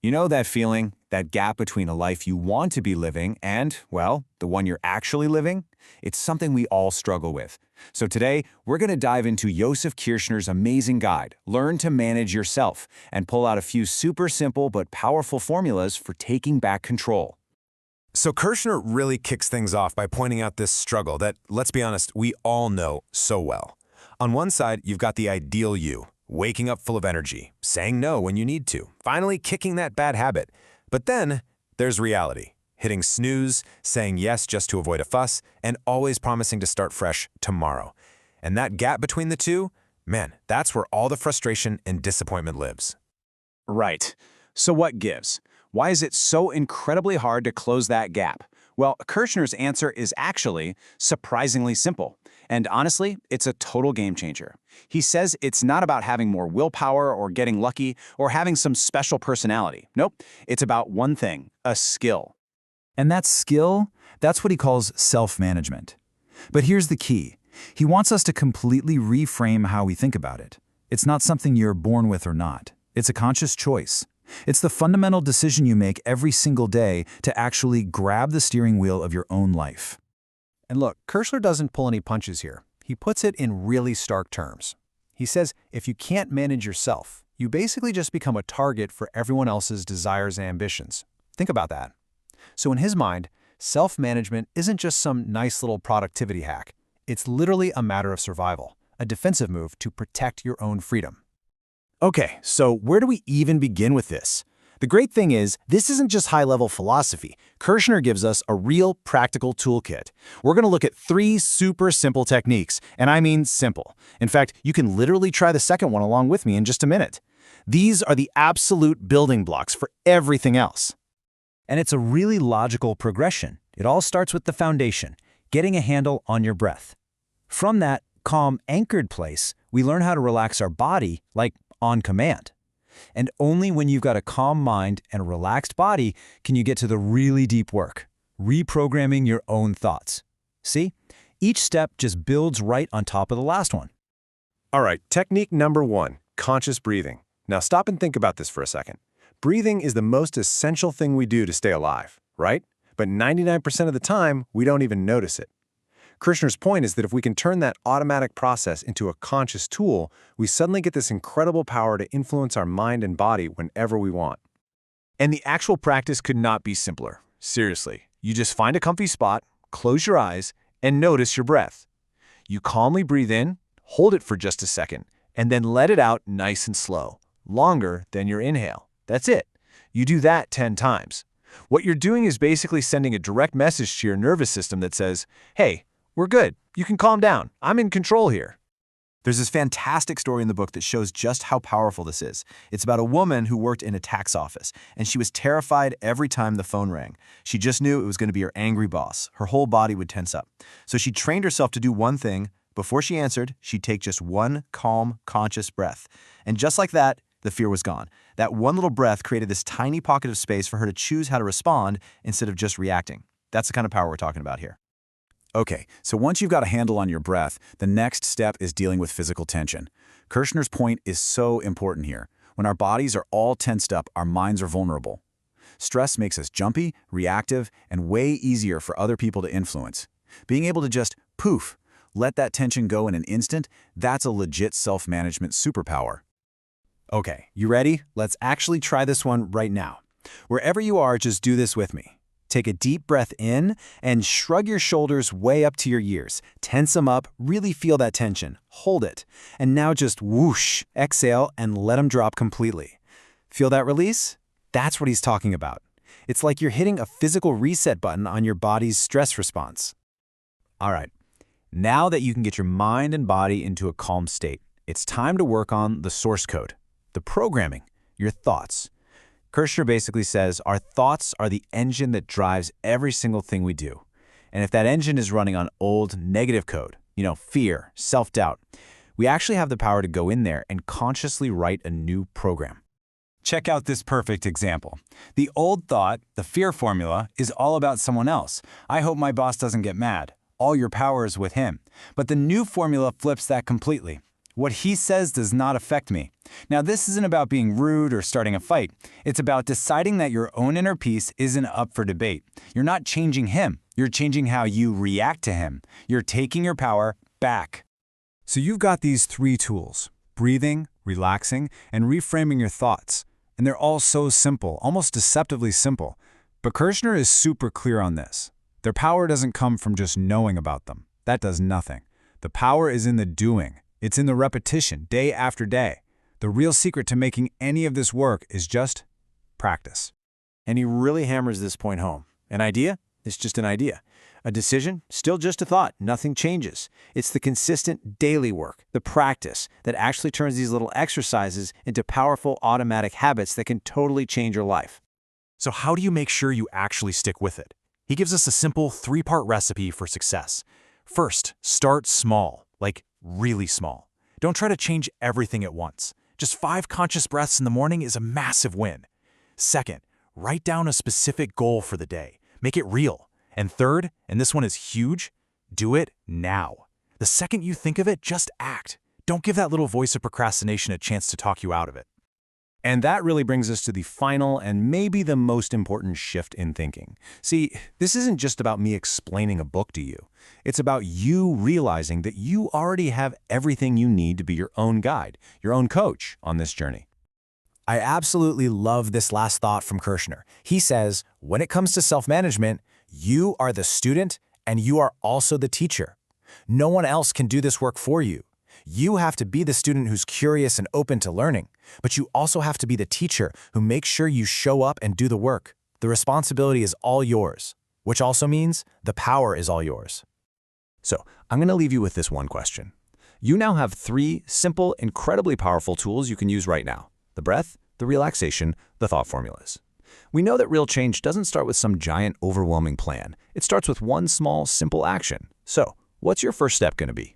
You know that feeling, that gap between a life you want to be living and, well, the one you're actually living? It's something we all struggle with. So today, we're going to dive into Josef Kirschner's amazing guide, Learn to Manage Yourself, and pull out a few super simple but powerful formulas for taking back control. So Kirschner really kicks things off by pointing out this struggle that, let's be honest, we all know so well. On one side, you've got the ideal you, waking up full of energy, saying no when you need to, finally kicking that bad habit. But then there's reality, hitting snooze, saying yes just to avoid a fuss, and always promising to start fresh tomorrow. And that gap between the two, man, that's where all the frustration and disappointment lives. Right. So what gives? Why is it so incredibly hard to close that gap? Well, Kirschner's answer is actually surprisingly simple. And honestly, it's a total game changer. He says it's not about having more willpower or getting lucky or having some special personality. Nope, it's about one thing, a skill. And that skill, that's what he calls self-management. But here's the key. He wants us to completely reframe how we think about it. It's not something you're born with or not. It's a conscious choice. It's the fundamental decision you make every single day to actually grab the steering wheel of your own life. And look, Kirschner doesn't pull any punches here. He puts it in really stark terms. He says if you can't manage yourself, you basically just become a target for everyone else's desires and ambitions. Think about that. So in his mind, self-management isn't just some nice little productivity hack. It's literally a matter of survival, a defensive move to protect your own freedom. Okay, so where do we even begin with this? The great thing is, this isn't just high-level philosophy. Kirschner gives us a real practical toolkit. We're going to look at 3 super simple techniques, and I mean simple. In fact, you can literally try the second one along with me in just a minute. These are the absolute building blocks for everything else. And it's a really logical progression. It all starts with the foundation, getting a handle on your breath. From that calm, anchored place, we learn how to relax our body, like on command. And only when you've got a calm mind and a relaxed body can you get to the really deep work, reprogramming your own thoughts. See? Each step just builds right on top of the last one. All right, technique number 1, conscious breathing. Now stop and think about this for a second. Breathing is the most essential thing we do to stay alive, right? But 99% of the time, we don't even notice it. Kirschner's point is that if we can turn that automatic process into a conscious tool, we suddenly get this incredible power to influence our mind and body whenever we want. And the actual practice could not be simpler. Seriously, you just find a comfy spot, close your eyes, and notice your breath. You calmly breathe in, hold it for just a second, and then let it out nice and slow, longer than your inhale. That's it. You do that 10 times. What you're doing is basically sending a direct message to your nervous system that says, hey, we're good. You can calm down. I'm in control here. There's this fantastic story in the book that shows just how powerful this is. It's about a woman who worked in a tax office, and she was terrified every time the phone rang. She just knew it was going to be her angry boss. Her whole body would tense up. So she trained herself to do one thing. Before she answered, she'd take just one calm, conscious breath. And just like that, the fear was gone. That one little breath created this tiny pocket of space for her to choose how to respond instead of just reacting. That's the kind of power we're talking about here. Okay, so once you've got a handle on your breath, the next step is dealing with physical tension. Kirschner's point is so important here. When our bodies are all tensed up, our minds are vulnerable. Stress makes us jumpy, reactive, and way easier for other people to influence. Being able to just poof, let that tension go in an instant, that's a legit self-management superpower. Okay, you ready? Let's actually try this one right now. Wherever you are, just do this with me. Take a deep breath in and shrug your shoulders way up to your ears. Tense them up, really feel that tension. Hold it. And now just whoosh, exhale and let them drop completely. Feel that release? That's what he's talking about. It's like you're hitting a physical reset button on your body's stress response. All right, now that you can get your mind and body into a calm state, it's time to work on the source code, the programming, your thoughts. Kirschner basically says our thoughts are the engine that drives every single thing we do. And if that engine is running on old negative code, fear, self-doubt, we actually have the power to go in there and consciously write a new program. Check out this perfect example. The old thought, the fear formula, is all about someone else. I hope my boss doesn't get mad. All your power is with him. But the new formula flips that completely. What he says does not affect me. Now, this isn't about being rude or starting a fight. It's about deciding that your own inner peace isn't up for debate. You're not changing him. You're changing how you react to him. You're taking your power back. So you've got these 3 tools: breathing, relaxing, and reframing your thoughts. And they're all so simple, almost deceptively simple. But Kirschner is super clear on this. Their power doesn't come from just knowing about them. That does nothing. The power is in the doing. It's in the repetition, day after day. The real secret to making any of this work is just practice. And he really hammers this point home. An idea? It's just an idea. A decision? Still just a thought. Nothing changes. It's the consistent daily work, the practice, that actually turns these little exercises into powerful automatic habits that can totally change your life. So how do you make sure you actually stick with it? He gives us a simple 3-part recipe for success. First, start small, like really small. Don't try to change everything at once. Just 5 conscious breaths in the morning is a massive win. Second, write down a specific goal for the day. Make it real. And third, and this one is huge, do it now. The second you think of it, just act. Don't give that little voice of procrastination a chance to talk you out of it. And that really brings us to the final and maybe the most important shift in thinking. See, this isn't just about me explaining a book to you. It's about you realizing that you already have everything you need to be your own guide, your own coach on this journey. I absolutely love this last thought from Kirschner. He says, when it comes to self-management, you are the student and you are also the teacher. No one else can do this work for you. You have to be the student who's curious and open to learning, but you also have to be the teacher who makes sure you show up and do the work. The responsibility is all yours, which also means the power is all yours. So I'm going to leave you with this one question. You now have 3 simple, incredibly powerful tools you can use right now: the breath, the relaxation, the thought formulas. We know that real change doesn't start with some giant, overwhelming plan. It starts with one small, simple action. So what's your first step going to be?